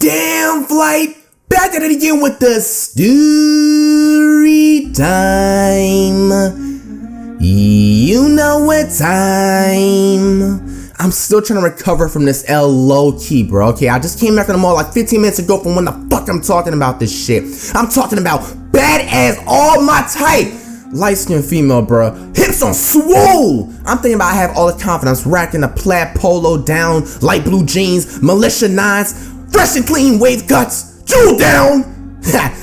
damn flight. Back at it again with the story time. You know what time. I'm still trying to recover from this L low key, bro. Okay, I just came back from the mall like 15 minutes ago from when the fuck I'm talking about this shit. I'm talking about badass, all my type. Light-skinned female, bro. Hips on swole. I'm thinking about I have all the confidence, racking the plaid polo down, light blue jeans, militia nines, fresh and clean wave guts, jewel down.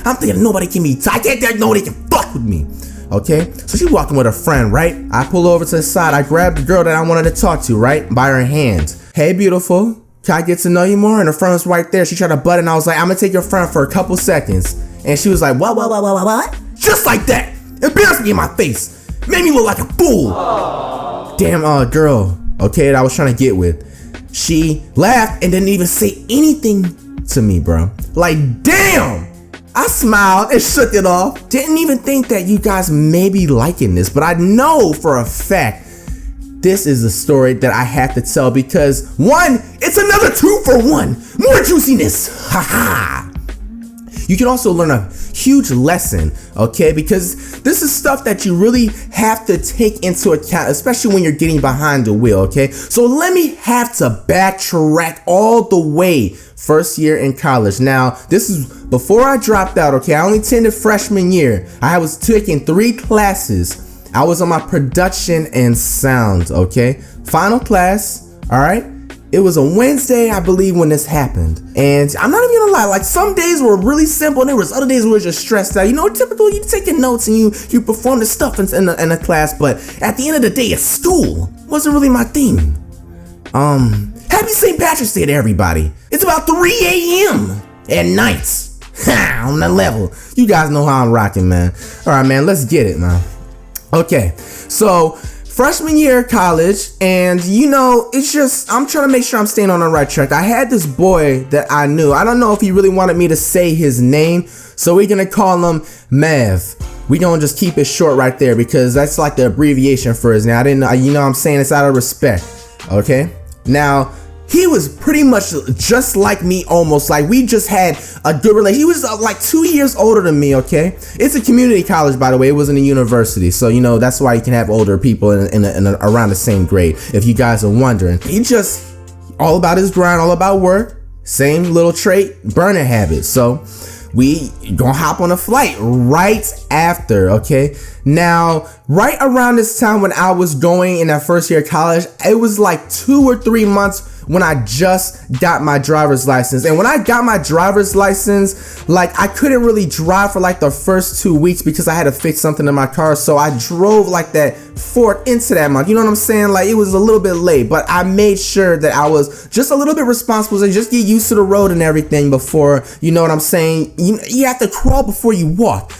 I'm thinking nobody can be tight. I can't nobody can fuck with me. Okay, so she walking with a friend, right? I pull over to the side. I grab the girl that I wanted to talk to, right? By her hand. Hey, beautiful. Can I get to know you more? And her friend was right there. She tried to butt and I was like, I'm gonna take your friend for a couple seconds. And she was like, what? Just like that. Embarrassed me in my face. Made me look like a fool. Aww. Damn, girl, okay, that I was trying to get with. She laughed and didn't even say anything to me, bro. Like, damn. I smiled and shook it off. Didn't even think that you guys may be liking this, but I know for a fact this is a story that I have to tell because one, it's another 2-for-1. More juiciness. Haha. You can also learn a huge lesson, okay? Because this is stuff that you really have to take into account, especially when you're getting behind the wheel, okay? So let me have to backtrack all the way first year in college. Now, this is before I dropped out, okay? I only attended freshman year. I was taking 3 classes. I was on my production and sound, okay? Final class, all right? It was a Wednesday, I believe, when this happened. And I'm not even gonna lie, like some days were really simple and there was other days where we were just stressed out. You know, typical, you taking notes and you perform the stuff in the class, but at the end of the day, it's school. Wasn't really my thing. Happy St. Patrick's Day to everybody. It's about 3 a.m. at night. Ha, on the level. You guys know how I'm rocking, man. All right, man, let's get it, man. Okay, so freshman year of college, and you know, it's just, I'm trying to make sure I'm staying on the right track. I had this boy that I knew. I don't know if he really wanted me to say his name, so we're gonna call him Mav. We gonna just keep it short right there because that's like the abbreviation for his name. I didn't know, you know what I'm saying? It's out of respect, okay? Now, he was pretty much just like me, almost like we just had a good relationship. He was like 2 years older than me, okay? It's a community college, by the way. It wasn't a university. So, you know, that's why you can have older people in around the same grade, if you guys are wondering. He just all about his grind, all about work. Same little trait, burning habits. So we gonna hop on a flight right after, okay? Now, right around this time when I was going in that first year of college, it was like 2 or 3 months when I just got my driver's license. And when I got my driver's license, like I couldn't really drive for like the first 2 weeks because I had to fix something in my car. So I drove like that forward into that month. You know what I'm saying? Like it was a little bit late, but I made sure that I was just a little bit responsible to just get used to the road and everything before, you know what I'm saying? You have to crawl before you walk.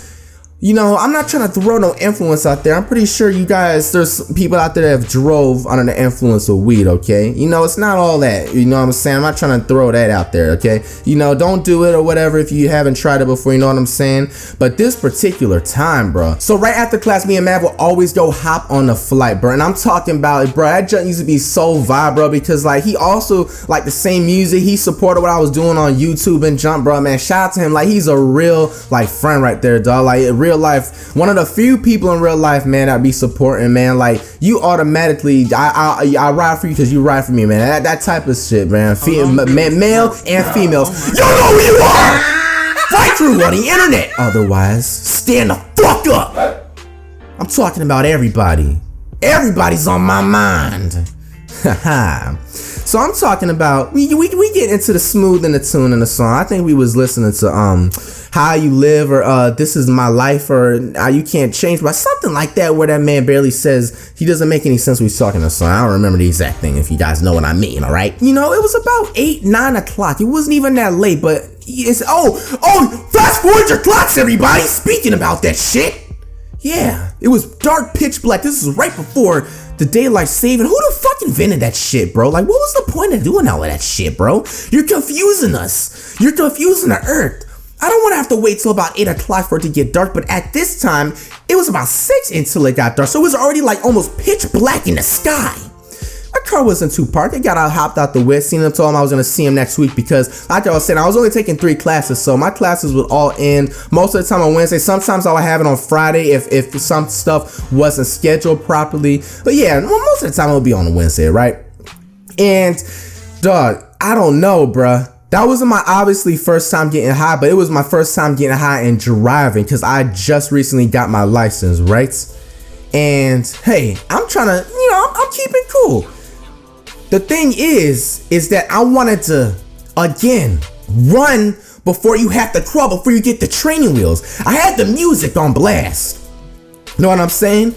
You know, I'm not trying to throw no influence out there. I'm pretty sure you guys, there's people out there that have drove under the influence of weed, okay? You know, it's not all that, you know what I'm saying? I'm not trying to throw that out there, okay? You know, don't do it or whatever if you haven't tried it before, you know what I'm saying? But this particular time, bro. So right after class, me and Matt will always go hop on the flight, bro. And I'm talking about, bro, that junk used to be so vibe, bro, because like he also like the same music. He supported what I was doing on YouTube and jump, bro, man. Shout out to him. Like he's a real like friend right there, dog. Like real life, one of the few people in real life, man, that be supporting, man. Like you automatically, I ride for you because you ride for me, man. That type of shit, man. Male and females, you know who you are. Fight through on the internet. Otherwise, stand the fuck up. I'm talking about everybody. Everybody's on my mind. Haha. So I'm talking about we get into the smooth and the tune and the song. I think we was listening to How You Live or This Is My Life or You Can't Change, but something like that where that man barely says, he doesn't make any sense when he's talking to song. I don't remember the exact thing if you guys know what I mean, all right? You know, it was about 8-9 o'clock. It wasn't even that late, but it's fast forward your clocks, everybody. Speaking about that shit. Yeah, it was dark, pitch black. This is right before the daylight saving. Who the fuck invented that shit, bro? Like, what was the point of doing all of that shit, bro? You're confusing us. You're confusing the earth. I don't want to have to wait till about 8 o'clock for it to get dark, but at this time, it was about 6 until it got dark. So it was already like almost pitch black in the sky. My car wasn't too parked. I got out, hopped out the whip, seen him, told him I was gonna see him next week because, like I was saying, I was only taking 3 classes, so my classes would all end most of the time on Wednesday. Sometimes I would have it on Friday if some stuff wasn't scheduled properly. But yeah, most of the time it would be on a Wednesday, right? And dog, I don't know, bruh. That wasn't my obviously first time getting high, but it was my first time getting high and driving because I just recently got my license, right? And hey, I'm trying to, I'm keeping cool. The thing is that I wanted to, again, run before you have to crawl, before you get the training wheels. I had the music on blast. You know what I'm saying?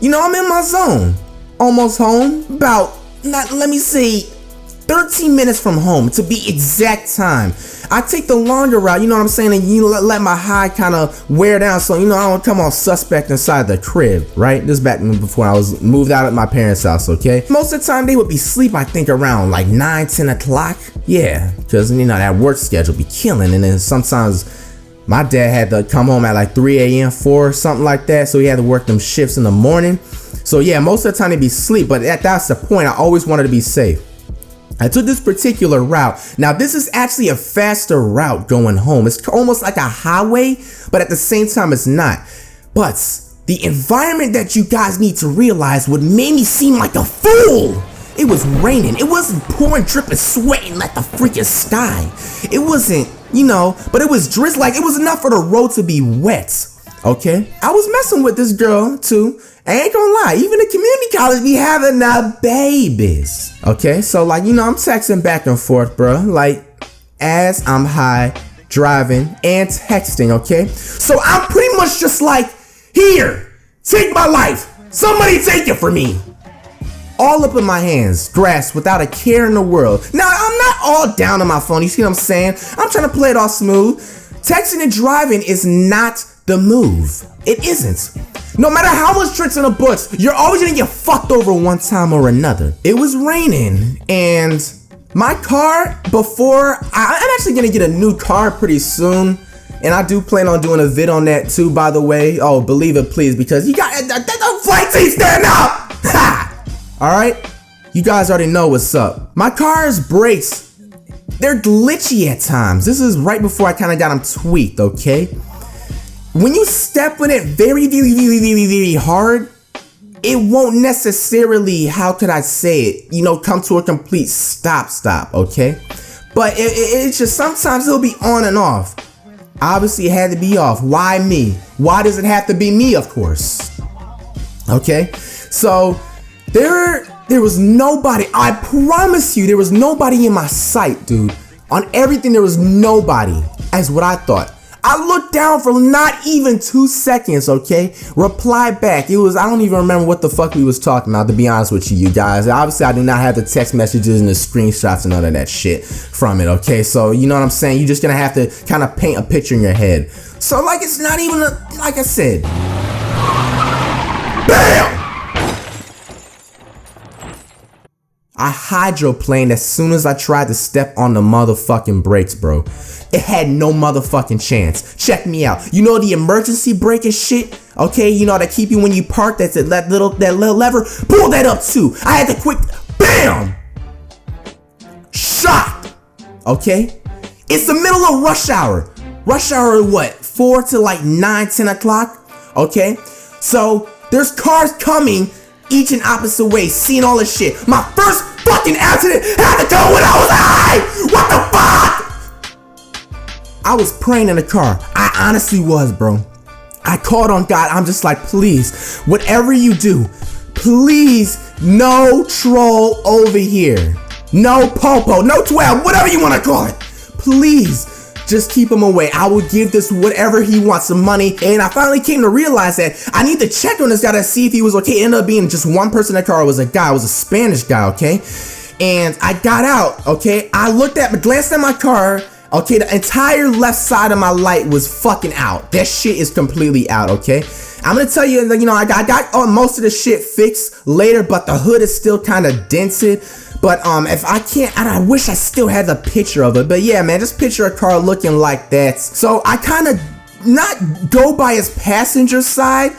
I'm in my zone. Almost home. About, let me say, 13 minutes from home to be exact time. I take the longer route, you know what I'm saying, and let my high kind of wear down so, I don't come all suspect inside the crib, right? This back before I was moved out of my parents' house, okay? Most of the time they would be asleep, I think, around like 9, 10 o'clock. Yeah, because, that work schedule be killing, and then sometimes my dad had to come home at like 3 a.m., 4, something like that, so he had to work them shifts in the morning. So yeah, most of the time they'd be asleep, but that's the point. I always wanted to be safe. I took this particular route. Now, this is actually a faster route going home. It's almost like a highway, but at the same time, it's not. But the environment that you guys need to realize would make me seem like a fool. It was raining. It wasn't pouring, dripping, sweating like the freaking sky. It wasn't, but it was drizzling. Like it was enough for the road to be wet. Okay? I was messing with this girl, too. I ain't gonna lie, even the community college be having the babies. Okay, so like, I'm texting back and forth, bro. Like, as I'm high, driving, and texting, okay? So I'm pretty much just like, here, take my life. Somebody take it from me. All up in my hands, grasped without a care in the world. Now, I'm not all down on my phone, you see what I'm saying? I'm trying to play it all smooth. Texting and driving is not the move. It isn't. No matter how much tricks in the books, you're always gonna get fucked over one time or another. It was raining, and my car, I'm actually gonna get a new car pretty soon, and I do plan on doing a vid on that too, by the way. Oh, believe it, please, because you got the flight team stand up! Ha! Alright? You guys already know what's up. My car's brakes, they're glitchy at times. This is right before I kind of got them tweaked, okay? When you step in it very, very, very, very, very hard, it won't necessarily, how could I say it, come to a complete stop, okay? But it's just sometimes it'll be on and off. Obviously, it had to be off. Why me? Why does it have to be me, of course? Okay? So, there was nobody, I promise you, there was nobody in my sight, dude. On everything, there was nobody, as what I thought. I looked down for not even 2 seconds, okay? Reply back. I don't even remember what the fuck we was talking about, to be honest with you guys. Obviously, I do not have the text messages and the screenshots and none of that shit from it, okay? So, you know what I'm saying? You're just gonna have to kind of paint a picture in your head. So, like, it's not even, like I said. BAM! I hydroplaned as soon as I tried to step on the motherfucking brakes, bro. It had no motherfucking chance. Check me out. You know the emergency brake and shit? Okay, that keep you when you park, that little lever? Pull that up too. I had to quick, BAM! Shocked. Okay? It's the middle of rush hour. Rush hour what? 4 to like 9, 10 o'clock? Okay? So, there's cars coming each in opposite ways, seeing all this shit. My first fucking accident had to go when I was high! What the fuck? I was praying in the car. I honestly was, bro. I called on God. I'm just like, please, whatever you do, please, no troll over here. No popo, no 12, whatever you want to call it. Please, just keep him away. I will give this whatever he wants, some money. And I finally came to realize that I need to check on this guy to see if he was okay. It ended up being just one person in the car. It was a guy. It was a Spanish guy, okay? And I got out, okay? I glanced at my car. Okay, the entire left side of my light was fucking out. That shit is completely out, okay? I'm gonna tell you, I got most of the shit fixed later, but the hood is still kind of dented. But if I can't, I wish I still had the picture of it. But yeah, man, just picture a car looking like that. So I kind of not go by his passenger side,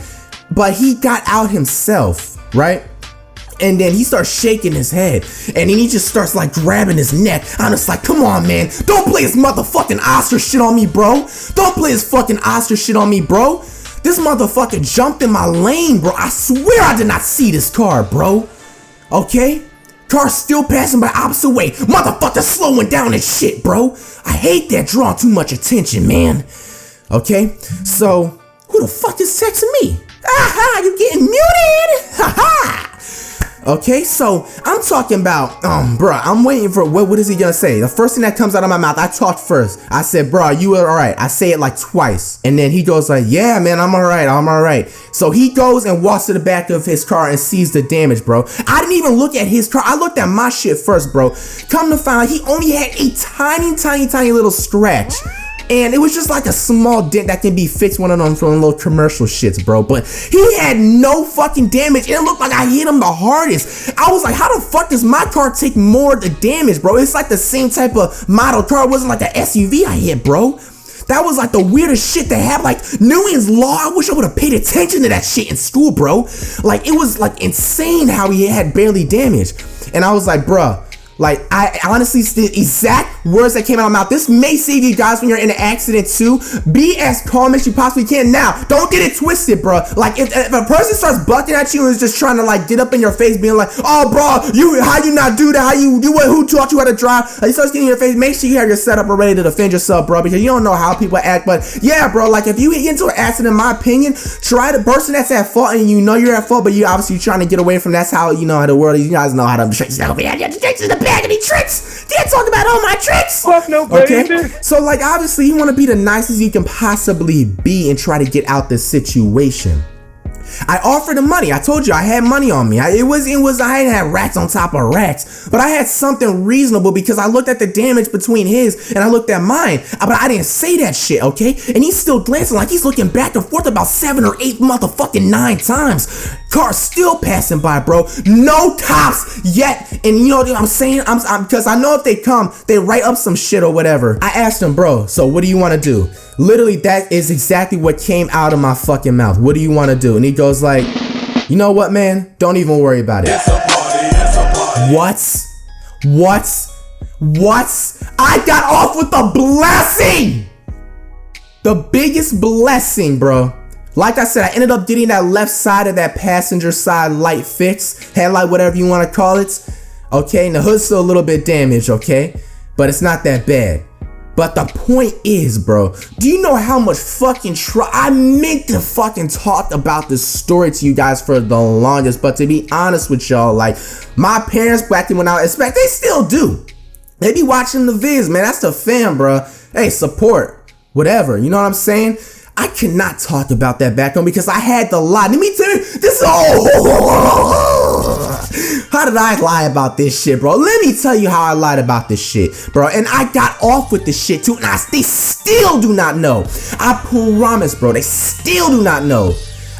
but he got out himself, right? And then he starts shaking his head, and then he just starts like grabbing his neck. I'm just like, come on, man, don't play this motherfucking Oscar shit on me, bro. Don't play this fucking Oscar shit on me, bro. This motherfucker jumped in my lane, bro. I swear I did not see this car, bro. Okay? Car still passing by opposite way. Motherfucker slowing down and shit, bro. I hate that drawing too much attention, man. Okay? So, who the fuck is texting me? Aha, you getting muted? Haha. Okay, so I'm talking about, bruh, I'm waiting for, what is he gonna say? The first thing that comes out of my mouth, I talked first. I said, bruh, you are alright. I say it like twice. And then he goes like, yeah, man, I'm alright. So he goes and walks to the back of his car and sees the damage, bro. I didn't even look at his car. I looked at my shit first, bro. Come to find out, he only had a tiny little scratch. And it was just like a small dent that can be fixed, one of them from little commercial shits, bro. But he had no fucking damage, and it looked like I hit him the hardest. I was like, how the fuck does my car take more of the damage, bro? It's like the same type of model car. It wasn't like an SUV I hit, bro. That was like the weirdest shit to have. Like, Newton's law, I wish I would have paid attention to that shit in school, bro. Like, it was like insane how he had barely damage. And I was like, bruh, like, I honestly, the exact words that came out of my mouth, this may save you guys when you're in an accident too. Be as calm as you possibly can. Now, don't get it twisted, bro. Like, if a person starts bucking at you and is just trying to like get up in your face, being like, oh, bro, how you not do that? How you do what? Who taught you how to drive? He starts getting in your face. Make sure you have your setup ready to defend yourself, bro, because you don't know how people act. But yeah, bro, like if you get into an accident, in my opinion, try the person that's at fault and you know you're at fault, but you obviously trying to get away from. That's how you know how the world. You guys know how to tricks. Tricks in the bag of these tricks. Can't talk about all my tricks. Fuck no, baby. Okay, so like obviously you want to be the nicest you can possibly be and try to get out this situation. I offered him money. I told you I had money on me. I didn't have racks on top of racks, but I had something reasonable because I looked at the damage between his and I looked at mine, but I didn't say that shit, okay? And he's still glancing like he's looking back and forth about 7 or 8 motherfucking 9 times. Car still passing by, bro. No cops yet. And you know what I'm saying? I'm because I know if they come, they write up some shit or whatever. I asked him, bro, so what do you want to do? Literally, that is exactly what came out of my fucking mouth. What do you want to do? And he goes like, you know what, man? Don't even worry about it. It's a party. What? I got off with a blessing. The biggest blessing, bro. Like I said, I ended up getting that left side of that passenger side light fixed. Headlight, whatever you want to call it. Okay, and the hood's still a little bit damaged, okay? But it's not that bad. But the point is, bro, do you know how much fucking I meant to fucking talk about this story to you guys for the longest, but to be honest with y'all, like, my parents back when I was they still do. They be watching the vids, man. That's the fam, bro. Hey, support, whatever, you know what I'm saying? I cannot talk about that back home because I had to lie. Let me tell you, this is how did I lie about this shit, bro? Let me tell you how I lied about this shit, bro. And I got off with this shit too, and they still do not know. I promise, bro, they still do not know.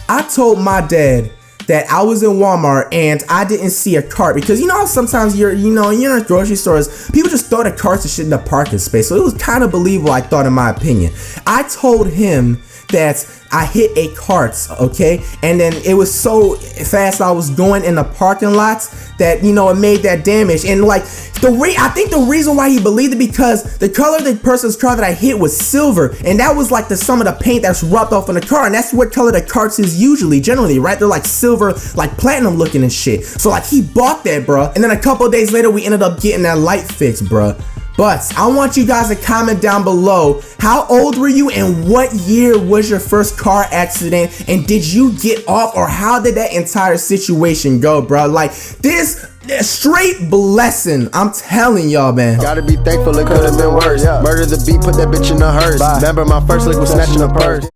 I told my dad that I was in Walmart and I didn't see a cart because you know how sometimes you're in grocery stores, people just throw the carts and shit in the parking space. So it was kind of believable, I thought, in my opinion. I told him that I hit a cart, okay? And then it was so fast I was going in the parking lots that, you know, it made that damage. And like, I think the reason why he believed it because the color of the person's car that I hit was silver. And that was like some of the paint that's rubbed off in the car. And that's what color the carts is generally, right? They're like silver, like platinum looking and shit. So like he bought that, bro. And then a couple of days later, we ended up getting that light fixed, bro. But I want you guys to comment down below, how old were you and what year was your first car accident, and did you get off, or how did that entire situation go, bro? Like, this straight blessing, I'm telling y'all, man. Gotta be thankful, it could've been worse. Murder the beat, put that bitch in the hearse. Remember my first lick was snatching a purse.